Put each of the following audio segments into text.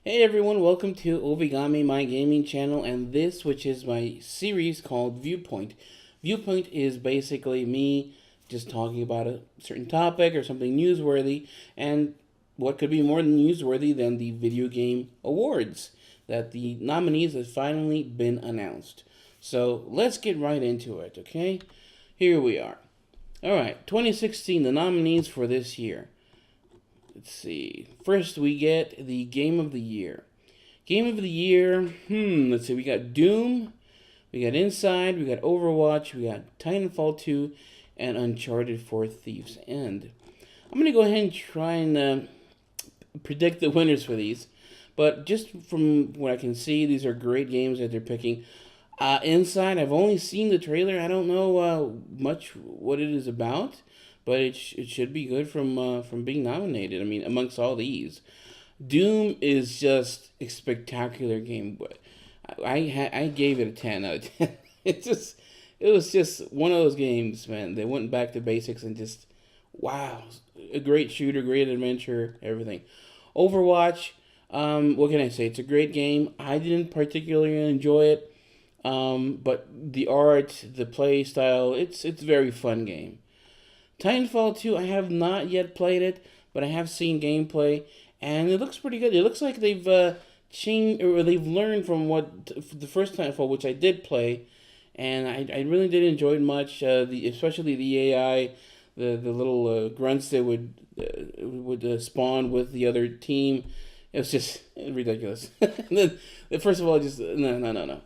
Hey everyone, welcome to Ovigami, my gaming channel, and this, which is my series called Viewpoint. Viewpoint is basically me just talking about a certain topic or something newsworthy, and what could be more newsworthy than the video game awards that the nominees have finally been announced. So let's get right into it, okay? Here we are. Alright, 2016, the nominees for this year. Let's see. First, we get the Game of the Year. Game of the Year, let's see. We got Doom, we got Inside, we got Overwatch, we got Titanfall 2, and Uncharted 4 Thieves End. I'm going to go ahead and try and predict the winners for these. But just from what I can see, these are great games that they're picking. Inside, I've only seen the trailer. I don't know much what it is about, but it should be good from being nominated. I mean, amongst all these, Doom is just a spectacular game. But I gave it a 10 out of 10. It was just one of those games, man. They went back to basics and just wow, a great shooter, great adventure, everything. Overwatch, what can I say? It's a great game. I didn't particularly enjoy it. But the art, the play style, it's a very fun game. Titanfall 2, I have not yet played it, but I have seen gameplay, and it looks pretty good. It looks like they've changed, or they've learned from what the first Titanfall, which I did play, and I really did enjoy it much. Especially the AI, the little grunts that would spawn with the other team. It was just ridiculous. And then, first of all, just no.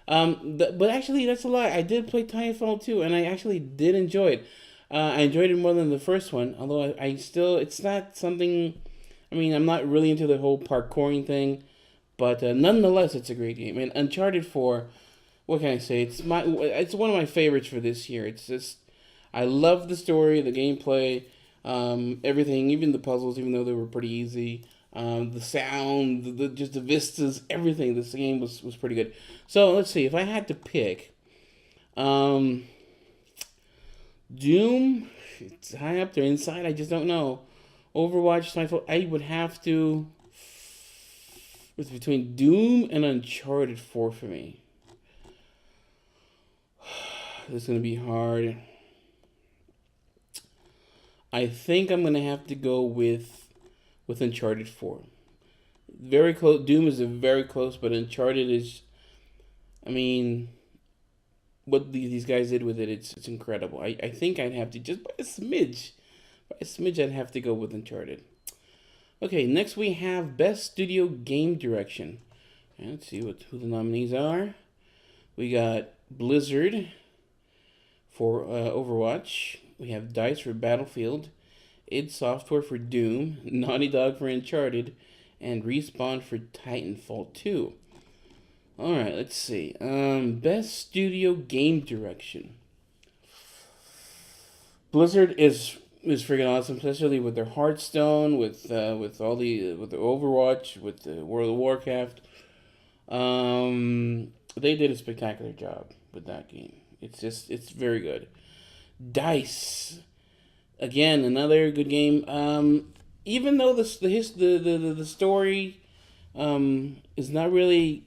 But actually, that's a lie. I did play Titanfall 2, and I actually did enjoy it. I enjoyed it more than the first one, although I still, it's not something, I mean, I'm not really into the whole parkouring thing, but nonetheless, it's a great game. And Uncharted 4, what can I say? It's one of my favorites for this year. It's just, I love the story, the gameplay, everything, even the puzzles, even though they were pretty easy. The sound, just the vistas, everything. This game was pretty good. So let's see. If I had to pick, Doom, it's high up there. Inside, I just don't know. Overwatch, Snipeful, I would have to. It's between Doom and Uncharted 4 for me. This is gonna be hard. I think I'm gonna have to go with Uncharted 4. Very close. Doom is a very close, but Uncharted is. I mean, what these guys did with it, it's incredible. I think I'd have to just by a smidge. By a smidge, I'd have to go with Uncharted. Okay, next we have Best Studio Game Direction. And let's see who the nominees are. We got Blizzard for Overwatch. We have DICE for Battlefield. id Software for Doom. Naughty Dog for Uncharted. And Respawn for Titanfall 2. Alright, let's see. Best Studio Game Direction. Blizzard is freaking awesome, especially with their Hearthstone, with all with the Overwatch, with the World of Warcraft. They did a spectacular job with that game. It's very good. DICE, again, another good game. Even though the story is not really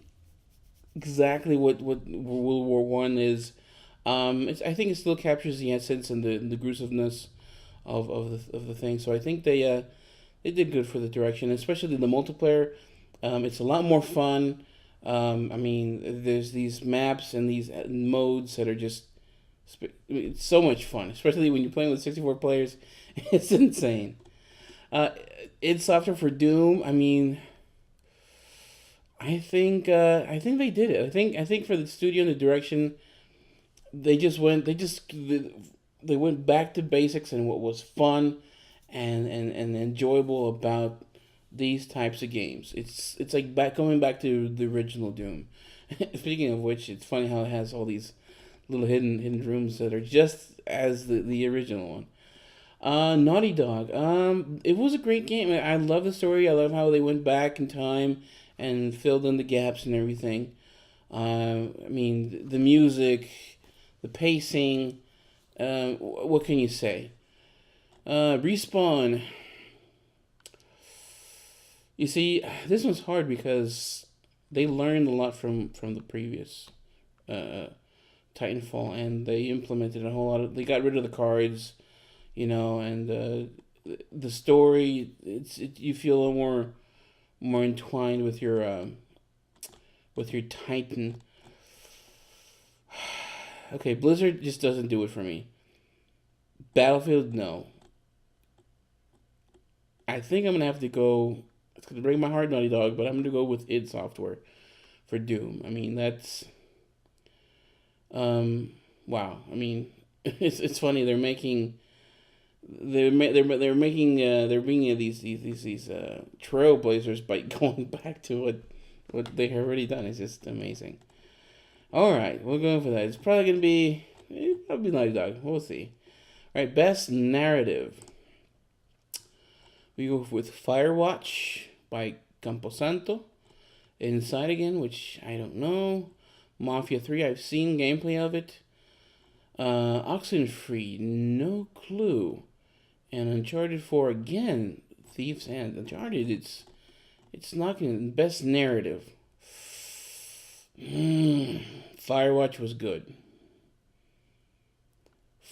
exactly what World War One is. I think it still captures the essence and the gruesomeness of the thing. So I think they did good for the direction, especially the multiplayer. It's a lot more fun. I mean, there's these maps and these modes that are just it's so much fun, especially when you're playing with 64 players. It's insane. id Software for Doom. I mean, I think they did it. I think for the studio and the direction, they went back to basics and what was fun and enjoyable about these types of games. It's like going back to the original Doom. Speaking of which, it's funny how it has all these little hidden rooms that are just as the original one. Naughty Dog. It was a great game. I love the story. I love how they went back in time and filled in the gaps and everything. I mean, the music, the pacing. What can you say? Respawn. You see, this one's hard because they learned a lot from the previous uh, Titanfall, and they implemented a whole lot of. They got rid of the cards, and the story. You feel a little more entwined with your Titan. Okay, Blizzard just doesn't do it for me. Battlefield, no. I think I'm gonna have to go. It's gonna break my heart, Naughty Dog, but I'm gonna go with id Software for Doom. I mean, that's wow. I mean, it's funny they're making they're being these trailblazers by going back to what they have already done. It's just amazing. All right, we're going for that. It's probably gonna be probably Naughty Dog. We'll see. All right, best narrative. We go with Firewatch by Camposanto. Inside Again, which I don't know. Mafia 3, I've seen gameplay of it. Oxenfree, no clue. And Uncharted 4 again, Thief's End. Uncharted, it's knocking best narrative. Firewatch was good.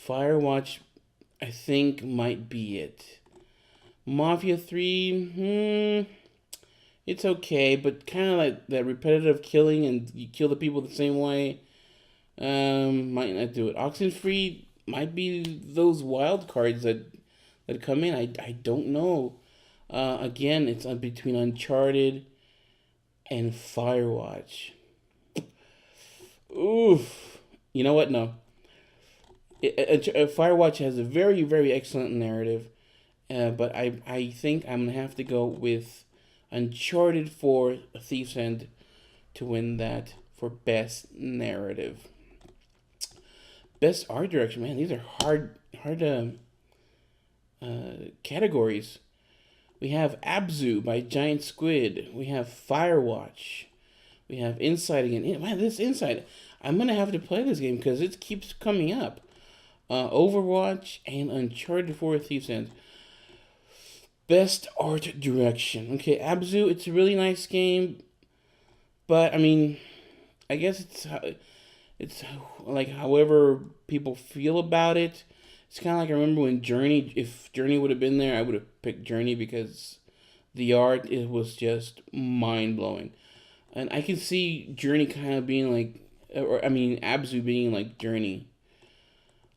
Firewatch, I think, might be it. Mafia 3, it's okay, but kind of like that repetitive killing and you kill the people the same way, might not do it. Oxenfree might be those wild cards that come in. I don't know. Again, it's between Uncharted and Firewatch. Oof. You know what? No. Firewatch has a very, very excellent narrative, but I think I'm going to have to go with Uncharted 4 A Thief's End to win that for best narrative. Best art direction, man. These are hard categories. We have Abzu by Giant Squid. We have Firewatch. We have Inside Again. Man, this Inside, I'm gonna have to play this game because it keeps coming up. Overwatch and Uncharted 4 Thief's End. Best art direction. Okay, Abzu, it's a really nice game, but I mean, I guess it's like however people feel about it. It's kind of like I remember when Journey. If Journey would have been there, I would have picked Journey because the art it was just mind blowing, and I can see Journey kind of being like, or I mean Abzu being like Journey.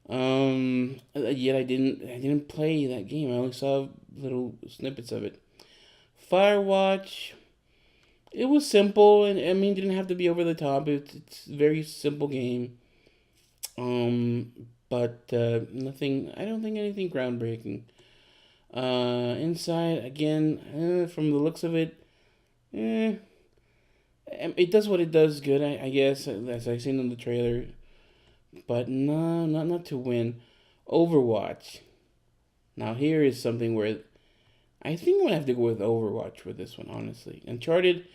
Yet I didn't play that game. I only saw little snippets of it. Firewatch. It was simple, and I mean, didn't have to be over the top. It's a very simple game. But nothing. I don't think anything groundbreaking. Inside again, from the looks of it, it does what it does good. I guess as I've seen in the trailer, but no, not to win. Overwatch. Now here is something where I think I'm gonna have to go with Overwatch for this one. Honestly, Uncharted.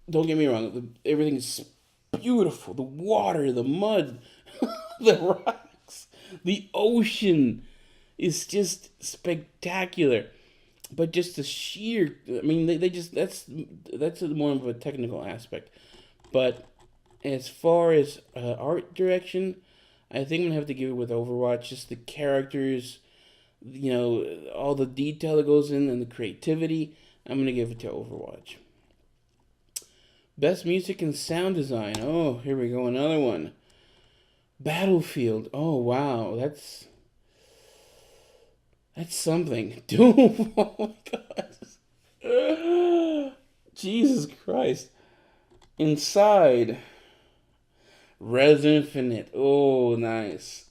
Don't get me wrong. Everything's beautiful. The water, the mud, the rocks, the ocean is just spectacular. But just the sheer, I mean, they just that's more of a technical aspect. But as far as art direction, I think I'm gonna have to give it with Overwatch. Just the characters, all the detail that goes in and the creativity. I'm gonna give it to Overwatch. Best music and sound design. Oh, here we go, another one. Battlefield. Oh wow, that's something. Doom. Oh my god. Jesus Christ. Inside. Res Infinite. Oh, nice.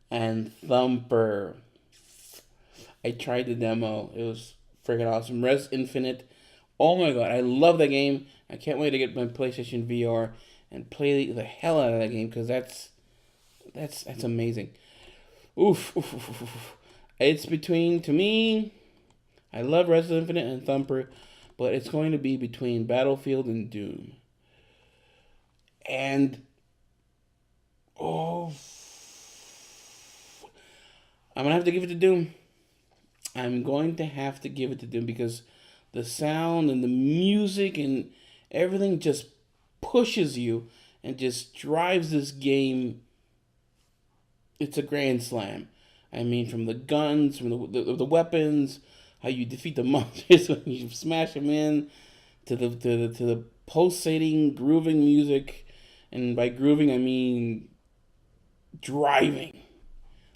And Thumper. I tried the demo. It was freaking awesome. Res Infinite. Oh my god, I love that game. I can't wait to get my PlayStation VR and play the hell out of that game because that's amazing. Oof, oof, oof, oof, oof. It's between, to me, I love Resident Infinite and Thumper, but it's going to be between Battlefield and Doom. And, I'm going to have to give it to Doom. I'm going to have to give it to Doom because the sound and the music and everything just pushes you and just drives this game. It's a grand slam. I mean, from the guns, from the weapons, how you defeat the monsters when you smash them in, to the pulsating, grooving music, and by grooving I mean driving.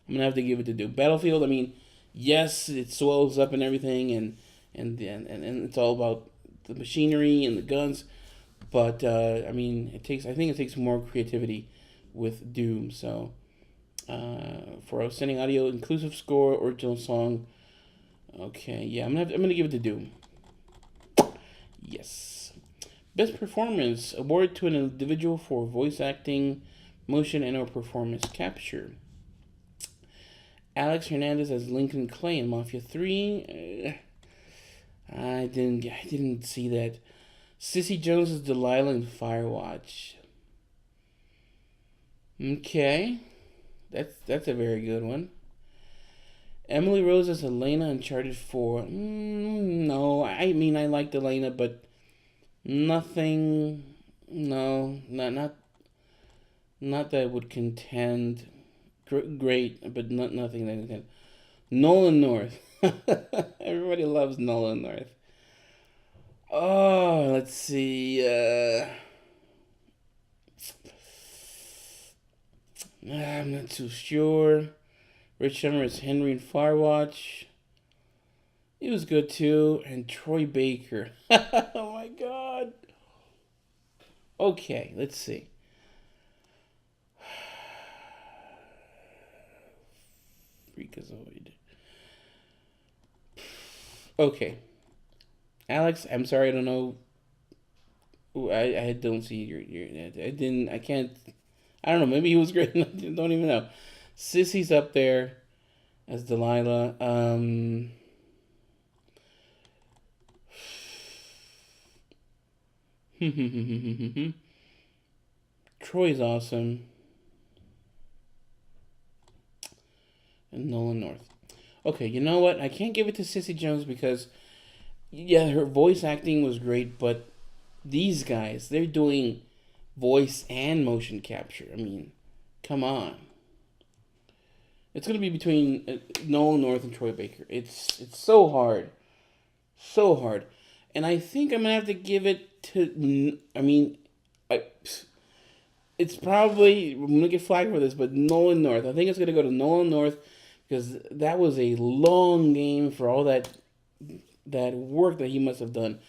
I'm gonna have to give it to do. Battlefield. I mean, yes, it swells up and everything, and it's all about the machinery and the guns. But I mean, it takes. I think it takes more creativity with Doom. So for outstanding audio, inclusive score, original song. Okay, yeah, I'm gonna give it to Doom. Yes. Best performance award to an individual for voice acting, motion, and/or performance capture. Alex Hernandez as Lincoln Clay in Mafia 3. I didn't see that. Sissy Jones as Delilah in Firewatch. Okay, that's a very good one. Emily Rose as Elena in Uncharted 4. No, I mean I liked Elena, but nothing. No, not that would contend. Great, but nothing that contend. Nolan North. Everybody loves Nolan North. Oh, let's see. I'm not too sure. Rich Summer is Henry in Firewatch. He was good too. And Troy Baker. Oh my god. Okay, let's see. Freakazoid. Okay. Alex, I'm sorry, I don't know. Ooh, I don't see your. I didn't. I can't. I don't know. Maybe he was great. I don't even know. Sissy's up there as Delilah. Troy's awesome. And Nolan North. Okay, you know what? I can't give it to Sissy Jones because, yeah, her voice acting was great, but these guys, they're doing voice and motion capture. I mean, come on. It's gonna be between Nolan North and Troy Baker. It's so hard, so hard, and I think I'm gonna have to give it to. I mean, I, it's probably I'm gonna get flagged for this, but Nolan North. I think it's gonna go to Nolan North because that was a long game for all that work that he must have done.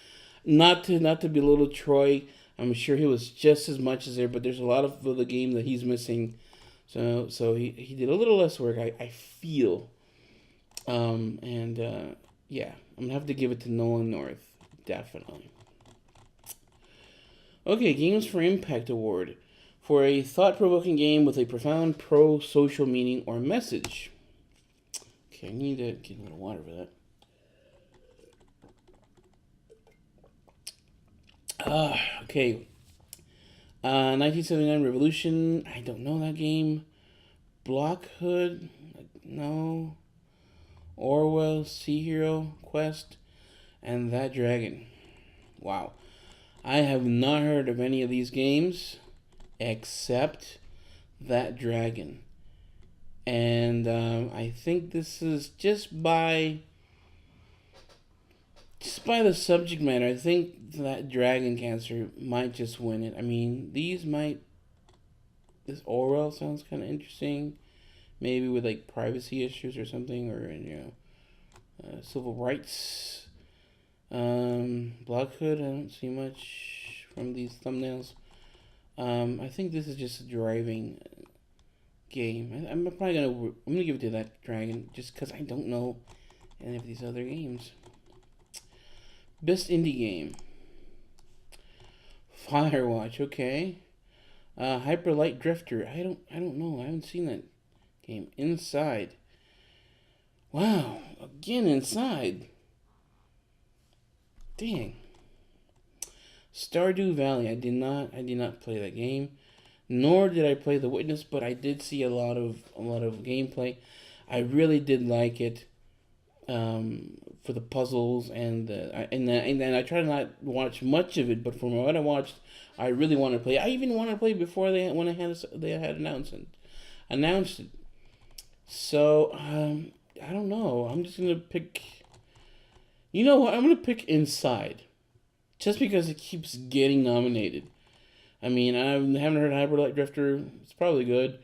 Not to belittle Troy. I'm sure he was just as much as there, but there's a lot of the game that he's missing. So he did a little less work, I feel. Yeah, I'm gonna have to give it to Nolan North, definitely. Okay, Games for Impact Award for a thought-provoking game with a profound pro-social meaning or message. Okay, I need to get a little water for that. Okay. 1979 Revolution. I don't know that game. Blockhood. No. Orwell. Sea Hero Quest. And That Dragon. Wow. I have not heard of any of these games except That Dragon. And I think this is just by the subject matter. I think That Dragon Cancer might just win it. I mean, this Orwell sounds kind of interesting. Maybe with like privacy issues or something, or civil rights. Blockhood. I don't see much from these thumbnails. I think this is just a driving game. I'm gonna give it to That Dragon just because I don't know any of these other games. Best indie game. Firewatch. Okay. Hyper Light Drifter. I don't know. I haven't seen that game. Inside. Wow. Again, Inside. Dang. Stardew Valley. I did not play that game. Nor did I play The Witness, but I did see a lot of gameplay. I really did like it. for the puzzles and then I try to not watch much of it, but from what I watched, I really want to play. I even wanted to play before they had announced it. So I don't know. I'm just gonna pick. You know what? I'm gonna pick Inside, just because it keeps getting nominated. I mean, I haven't heard Hyper Light Drifter. It's probably good.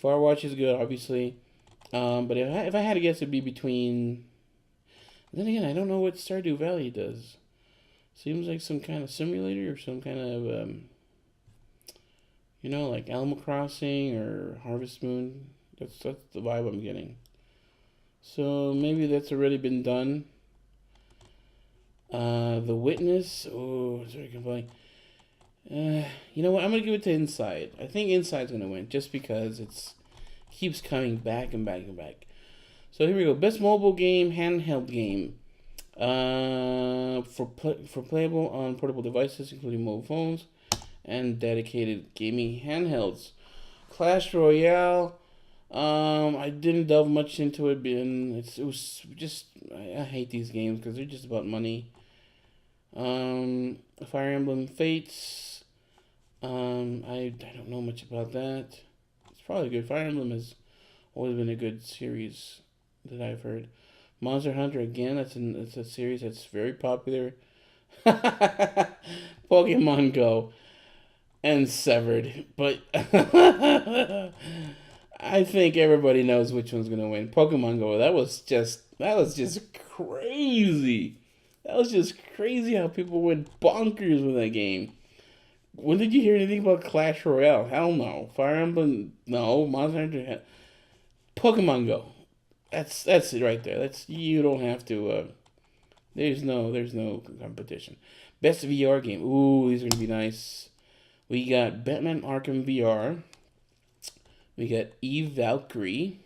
Firewatch is good, obviously. But if I had to guess, it'd be between. Then again, I don't know what Stardew Valley does. Seems like some kind of simulator or some kind of, like Animal Crossing or Harvest Moon. That's the vibe I'm getting. So maybe that's already been done. The Witness. Oh, sorry, complaining. You know what? I'm gonna give it to Inside. I think Inside's gonna win just because it's keeps coming back and back and back. So here we go. Best mobile game, handheld game. For playable on portable devices, including mobile phones and dedicated gaming handhelds. Clash Royale. I didn't delve much into it, and it was just I hate these games because they're just about money. Fire Emblem Fates. I don't know much about that. It's probably good. Fire Emblem has always been a good series that I've heard. Monster Hunter again. It's a series that's very popular. Pokemon Go and Severed, but I think everybody knows which one's gonna win. Pokemon Go. That was just crazy. That was just crazy how people went bonkers with that game. When did you hear anything about Clash Royale? Hell no. Fire Emblem, no. Monster Hunter, Pokemon Go. That's it right there. That's you don't have to. There's no competition. Best VR game. Ooh, these are gonna be nice. We got Batman Arkham VR. We got Eve Valkyrie.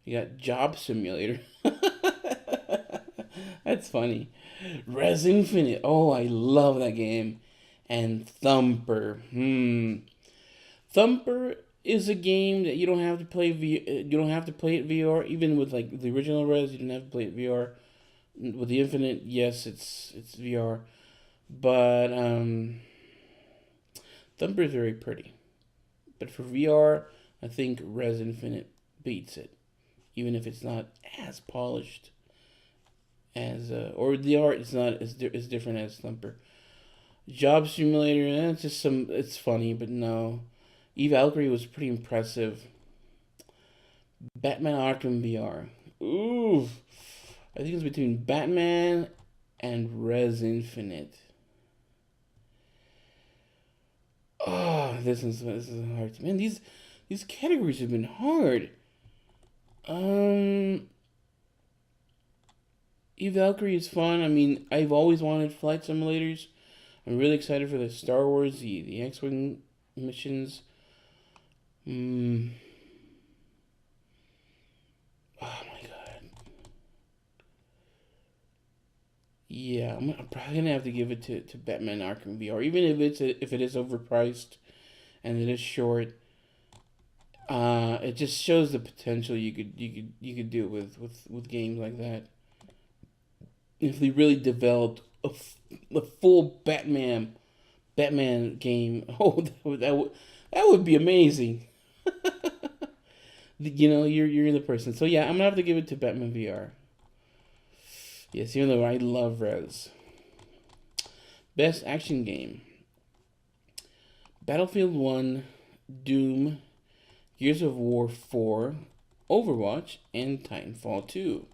We got Job Simulator. That's funny. Res Infinite. Oh, I love that game. And Thumper. Thumper is a game that you don't have to play. You don't have to play it VR. Even with like the original Res, you don't have to play it VR. With the Infinite, yes, it's VR. But Thumper is very pretty. But for VR, I think Res Infinite beats it, even if it's not as polished as or the art is not as different as Thumper. Job Simulator, it's funny, but no. Eve Valkyrie was pretty impressive. Batman Arkham VR. Ooh, I think it's between Batman and Res Infinite. Oh, this is hard. Man, these categories have been hard. Eve Valkyrie is fun. I mean, I've always wanted flight simulators. I'm really excited for the Star Wars, the X-Wing missions. Oh my god. Yeah, I'm probably gonna have to give it to Batman Arkham VR, even if it is overpriced and it is short. It just shows the potential you could do with games like that. If they really developed a full Batman game, oh that would be amazing. You're the person. So yeah, I'm gonna have to give it to Batman VR. Yes, even though I love Res. Best action game. Battlefield 1, Doom, Gears of War 4, Overwatch, and Titanfall 2.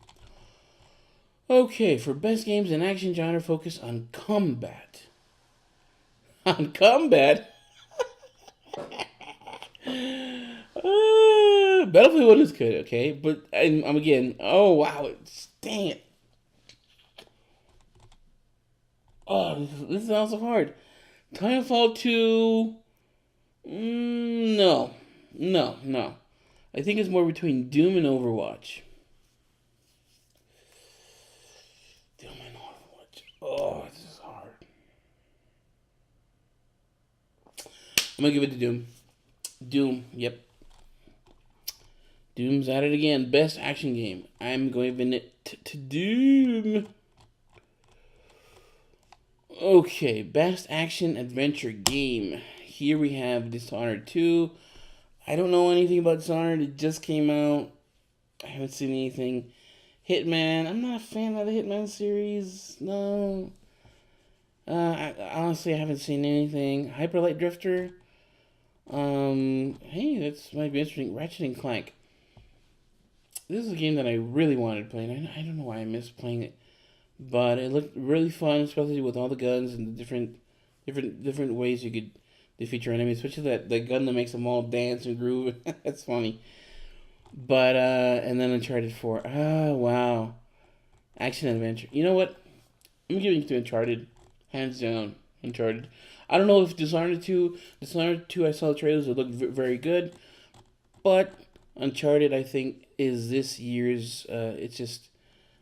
Okay, for best games in action genre, focus on combat. On combat? Battlefield 1 is good, okay? But I'm again, oh wow, dang it. Oh, this is also hard. Titanfall 2, no. No. I think it's more between Doom and Overwatch. Doom and Overwatch. Oh, this is hard. I'm gonna give it to Doom. Doom, yep. Doom's at it again. Best action game. I'm giving it to Doom. Okay, best action adventure game. Here we have Dishonored 2. I don't know anything about Dishonored. It just came out. I haven't seen anything. Hitman. I'm not a fan of the Hitman series. No. Honestly, I haven't seen anything. Hyper Light Drifter. Hey, that's might be interesting. Ratchet and Clank. This is a game that I really wanted to play, and I don't know why I missed playing it, but it looked really fun, especially with all the guns and the different ways you could defeat your enemies, especially that gun that makes them all dance and groove. That's funny. But and then Uncharted 4. Oh wow, action adventure. You know what? I'm giving it to Uncharted, hands down. Uncharted. I don't know if Dishonored 2. I saw the trailers. It looked very good, but Uncharted, I think, is this year's. It's just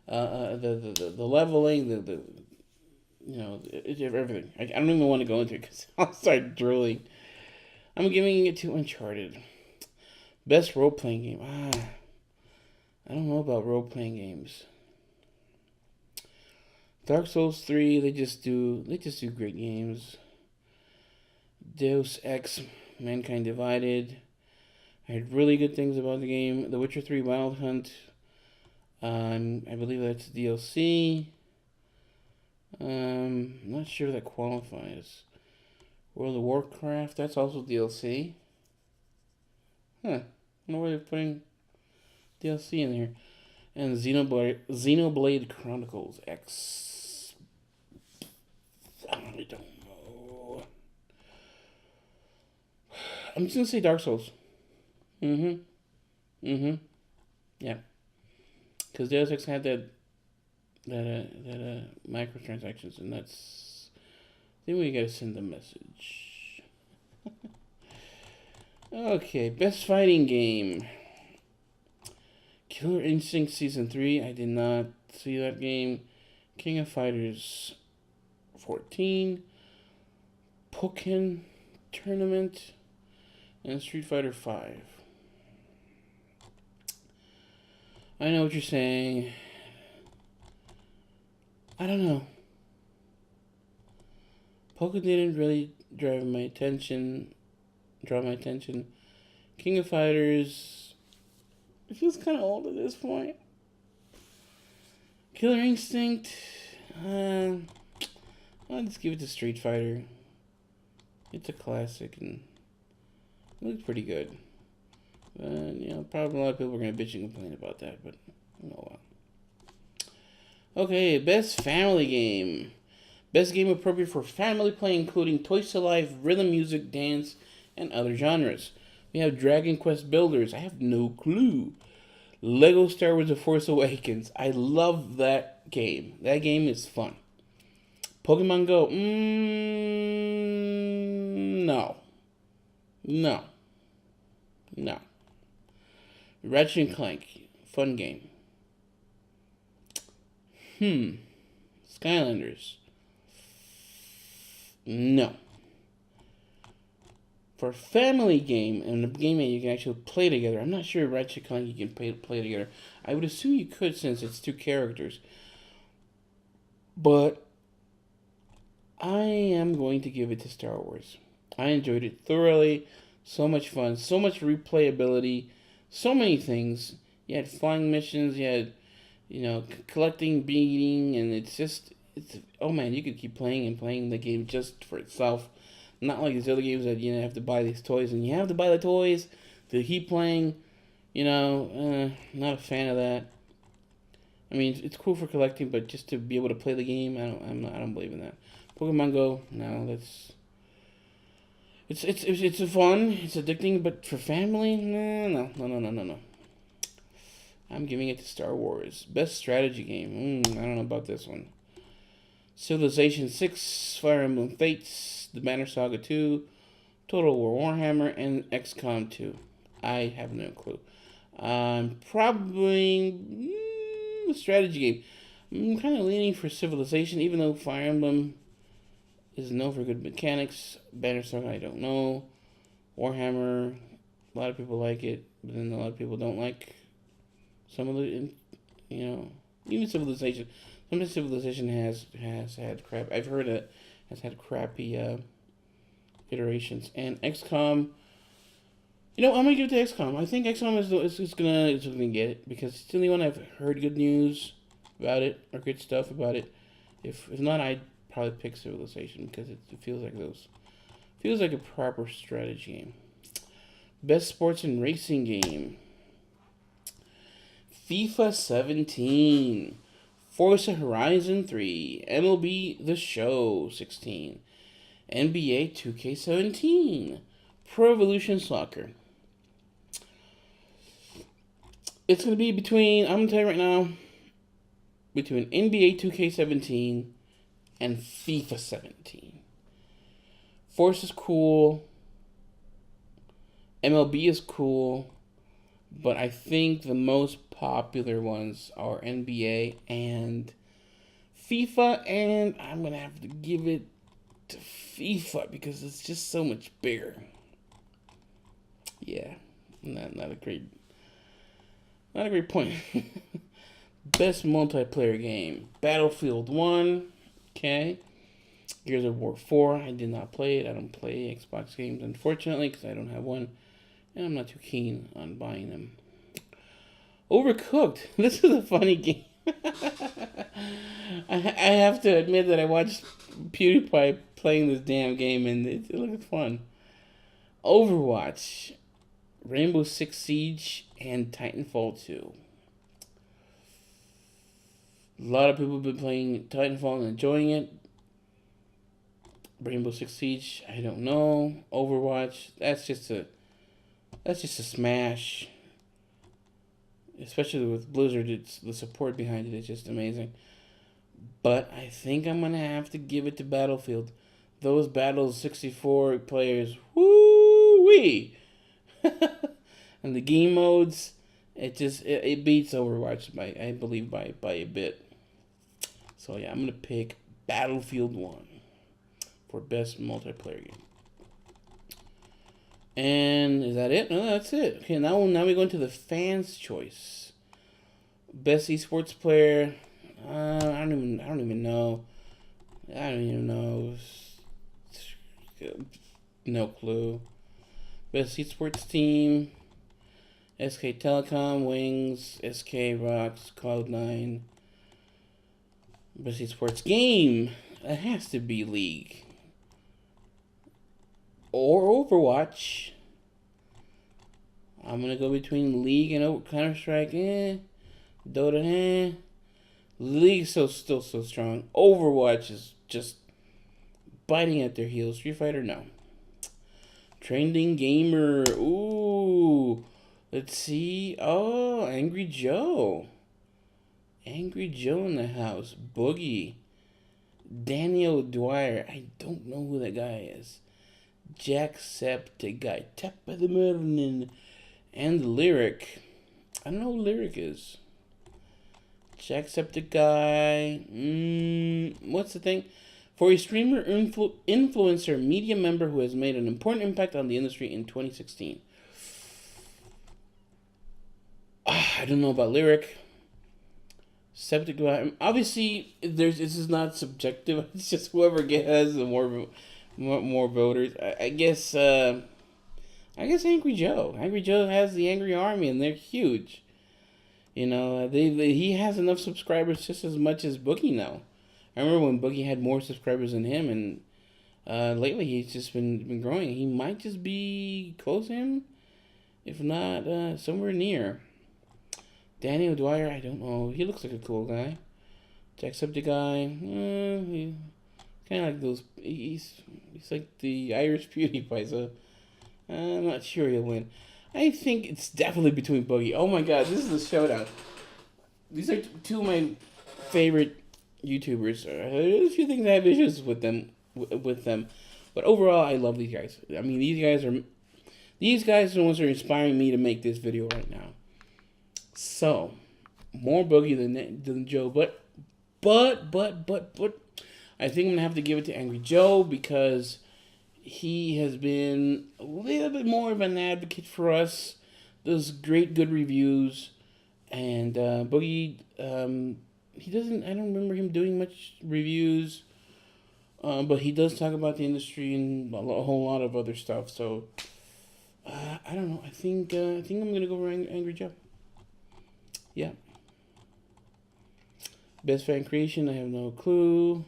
the leveling, the everything. I don't even want to go into it because I'll start drooling. I'm giving it to Uncharted. Best role playing game. I don't know about role playing games. Dark Souls 3. They just do great games. Deus Ex, Mankind Divided. I heard really good things about the game. The Witcher 3 Wild Hunt. I believe that's DLC. I'm not sure if that qualifies. World of Warcraft, that's also DLC. Huh. I wonder why they're putting DLC in here. And Xenoblade Chronicles X. I really don't know. I'm just gonna say Dark Souls. Yeah. Because Deus Ex had that microtransactions, and that's. Then we gotta send the message. Okay, best fighting game. Killer Instinct Season 3. I did not see that game. King of Fighters 14. Pokken Tournament. And Street Fighter 5. I know what you're saying. I don't know. Pokken didn't really draw my attention. King of Fighters. It feels kind of old at this point. Killer Instinct. I'll just give it to Street Fighter. It's a classic and it looks pretty good. Probably a lot of people are going to bitch and complain about that, but oh well. Okay, best family game. Best game appropriate for family play, including Toys to Life, rhythm music, dance, and other genres. We have Dragon Quest Builders. I have no clue. Lego Star Wars The Force Awakens. I love that game. That game is fun. Pokemon Go. No. Ratchet and Clank. Fun game. Skylanders. No. For a family game, and a game that you can actually play together, I'm not sure Ratchet and Clank you can play together. I would assume you could since it's two characters. But I am going to give it to Star Wars. I enjoyed it thoroughly. So much fun. So much replayability. So many things. You had flying missions. You had, collecting, beating, and oh man, you could keep playing and playing the game just for itself. Not like these other games that have to buy these toys, and you have to buy the toys to keep playing. Not a fan of that. I mean, it's cool for collecting, but just to be able to play the game, I don't believe in that. Pokemon Go, no, that's. It's fun, it's addicting, but for family, no. I'm giving it to Star Wars. Best strategy game. I don't know about this one. Civilization 6, Fire Emblem Fates, The Banner Saga 2, Total War Warhammer, and XCOM 2. I have no clue. Probably a strategy game. I'm kind of leaning for Civilization, even though Fire Emblem is known for good mechanics. Banner Saga, I don't know. Warhammer, a lot of people like it. But then a lot of people don't like some of the, even Civilization. Sometimes Civilization has had crap. I've heard it has had crappy iterations. And XCOM, I'm gonna give it to XCOM. I think XCOM is gonna get it because it's the only one I've heard good news about it or good stuff about it. If not, I'd probably pick Civilization because it feels like a proper strategy game. Best sports and racing game. FIFA 17, Forza Horizon 3, MLB The Show 16, NBA 2K17, Pro Evolution Soccer. It's going to be I'm going to tell you right now, between NBA 2K17 and FIFA 17. Forza's cool. MLB is cool. But I think the most popular ones are NBA and FIFA, and I'm going to have to give it to FIFA because it's just so much bigger. Yeah, not a great point. Best multiplayer game. Battlefield 1, okay. Gears of War 4, I did not play it. I don't play Xbox games, unfortunately, because I don't have one. And I'm not too keen on buying them. Overcooked. This is a funny game. I have to admit that I watched PewDiePie playing this damn game, and it looked fun. Overwatch, Rainbow Six Siege, and Titanfall 2. A lot of people have been playing Titanfall and enjoying it. Rainbow Six Siege, I don't know. Overwatch, that's just a smash. Especially with Blizzard, the support behind it is just amazing. But I think I'm gonna have to give it to Battlefield. Those battles, 64 players, woo-wee! And the game modes, it beats Overwatch by a bit. So yeah, I'm gonna pick Battlefield 1 for best multiplayer game. And is that it? No, that's it. Okay, now we go into the fans' choice. Best esports player. I don't even know. No clue. Best esports team. SK Telecom, Wings, SK Rocks, Cloud9. Best esports game. It has to be League. Or Overwatch. I'm going to go between League and Counter-Strike. Dota. League is still so strong. Overwatch is just biting at their heels. Street Fighter, no. Trending Gamer. Ooh. Let's see. Oh, Angry Joe. Angry Joe in the house. Boogie. Daniel Dwyer. I don't know who that guy is. Jacksepticeye, Top of the Morning, and Lyric. I don't know who Lyric is. Jacksepticeye. What's the thing? For a streamer, influencer, media member who has made an important impact on the industry in 2016. I don't know about Lyric. Septiceye. Obviously, this is not subjective. It's just whoever has the more voters. I guess Angry Joe. Angry Joe has the Angry Army, and they're huge. He has enough subscribers just as much as Boogie now. I remember when Boogie had more subscribers than him, and lately he's just been growing. He might just be close to him, if not somewhere near. Daniel Dwyer, I don't know. He looks like a cool guy. Jacksepticeye, he kind of like those. He's like the Irish PewDiePie, so I'm not sure he'll win. I think it's definitely between Boogie. Oh my god, this is a showdown. These are two of my favorite YouTubers. There's a few things I have issues with them, but overall, I love these guys. I mean, these guys are the ones who are inspiring me to make this video right now. So, more Boogie than Joe, but I think I'm gonna have to give it to Angry Joe because he has been a little bit more of an advocate for us does great good reviews, and Boogie he doesn't. I don't remember him doing much reviews, but he does talk about the industry and a whole lot of other stuff. So I don't know. I think I'm gonna go for Angry Joe. Yeah. Best fan creation. I have no clue.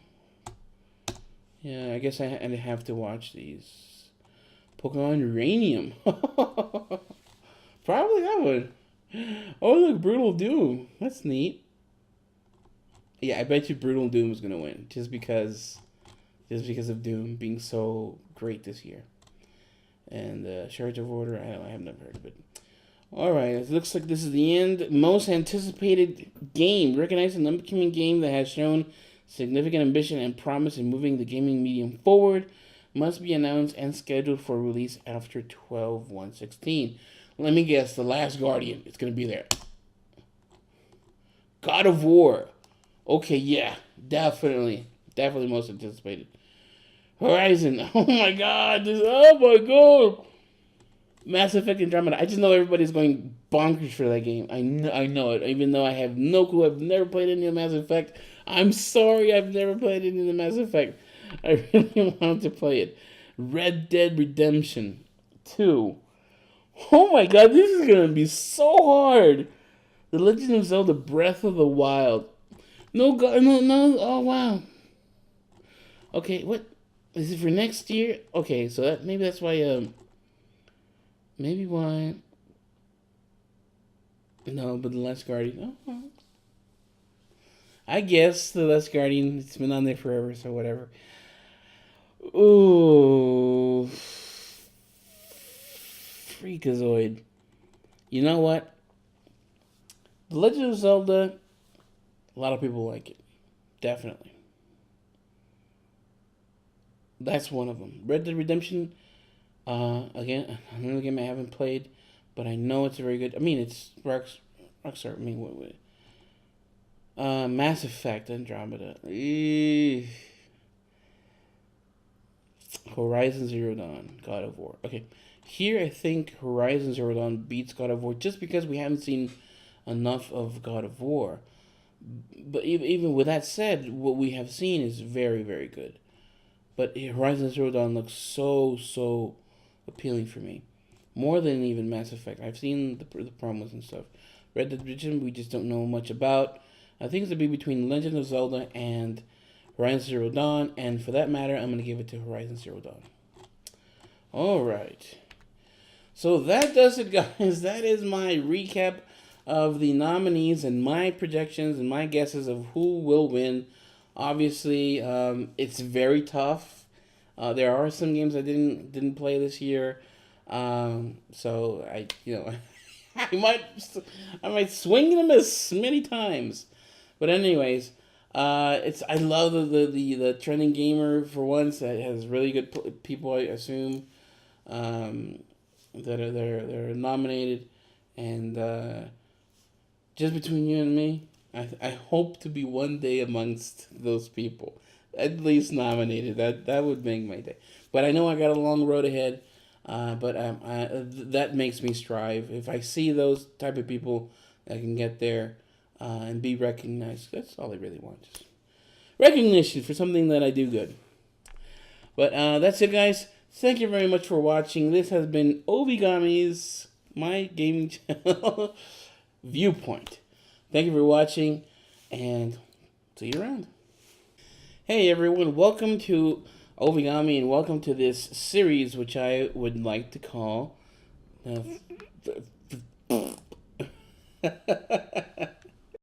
Yeah, I guess I have to watch these. Pokemon Uranium. Probably that one. Oh look, Brutal Doom. That's neat. Yeah, I bet you Brutal Doom is gonna win just because of Doom being so great this year. And Shards of Order, I have never heard of it. Alright, it looks like this is the end. Most anticipated game. Recognize an upcoming game that has shown significant ambition and promise in moving the gaming medium forward. Must be announced and scheduled for release after 12/1/16. Let me guess, The Last Guardian. It's going to be there. God of War. Okay, yeah, definitely. Definitely most anticipated. Horizon. Oh my god. Oh my god. Mass Effect Andromeda. I just know everybody's going bonkers for that game. I know it. Even though I have no clue. I've never played any of Mass Effect. I'm sorry I've never played any of the Mass Effect. I really want to play it. Red Dead Redemption 2. Oh my god, this is going to be so hard. The Legend of Zelda Breath of the Wild. No, God, no, no. Oh, wow. Okay, what? Is it for next year? Okay, so maybe that's why, maybe why. No, but The Last Guardian. Oh, I guess The Last Guardian, it's been on there forever, so whatever. Ooh. Freakazoid. You know what? The Legend of Zelda, a lot of people like it. Definitely. That's one of them. Red Dead Redemption, again, another game I haven't played, but I know it's very good. I mean, it's Rockstar. I mean, what? Mass Effect Andromeda. Horizon Zero Dawn, God of War. Okay, here I think Horizon Zero Dawn beats God of War just because we haven't seen enough of God of War. But even with that said, what we have seen is very, very good. But Horizon Zero Dawn looks so appealing for me, more than even Mass Effect. I've seen the promos and stuff. Red Dead Redemption we just don't know much about. I think it's to be between Legend of Zelda and Horizon Zero Dawn, and for that matter, I'm gonna give it to Horizon Zero Dawn. All right. So that does it, guys. That is my recap of the nominees and my projections and my guesses of who will win. Obviously, it's very tough. There are some games I didn't play this year, so I might swing and a miss many times. But anyways, I love the trending gamer for once that has really good people. I assume that they're nominated, and just between you and me, I hope to be one day amongst those people, at least nominated. That would make my day. But I know I got a long road ahead. But that makes me strive. If I see those type of people that can get there and be recognized, that's all I really want. Just recognition for something that I do good. But that's it, guys. Thank you very much for watching. This has been Ovigami's My Gaming Channel Viewpoint. Thank you for watching, and see you around. Hey everyone, welcome to Ovigami, and welcome to this series, which I would like to call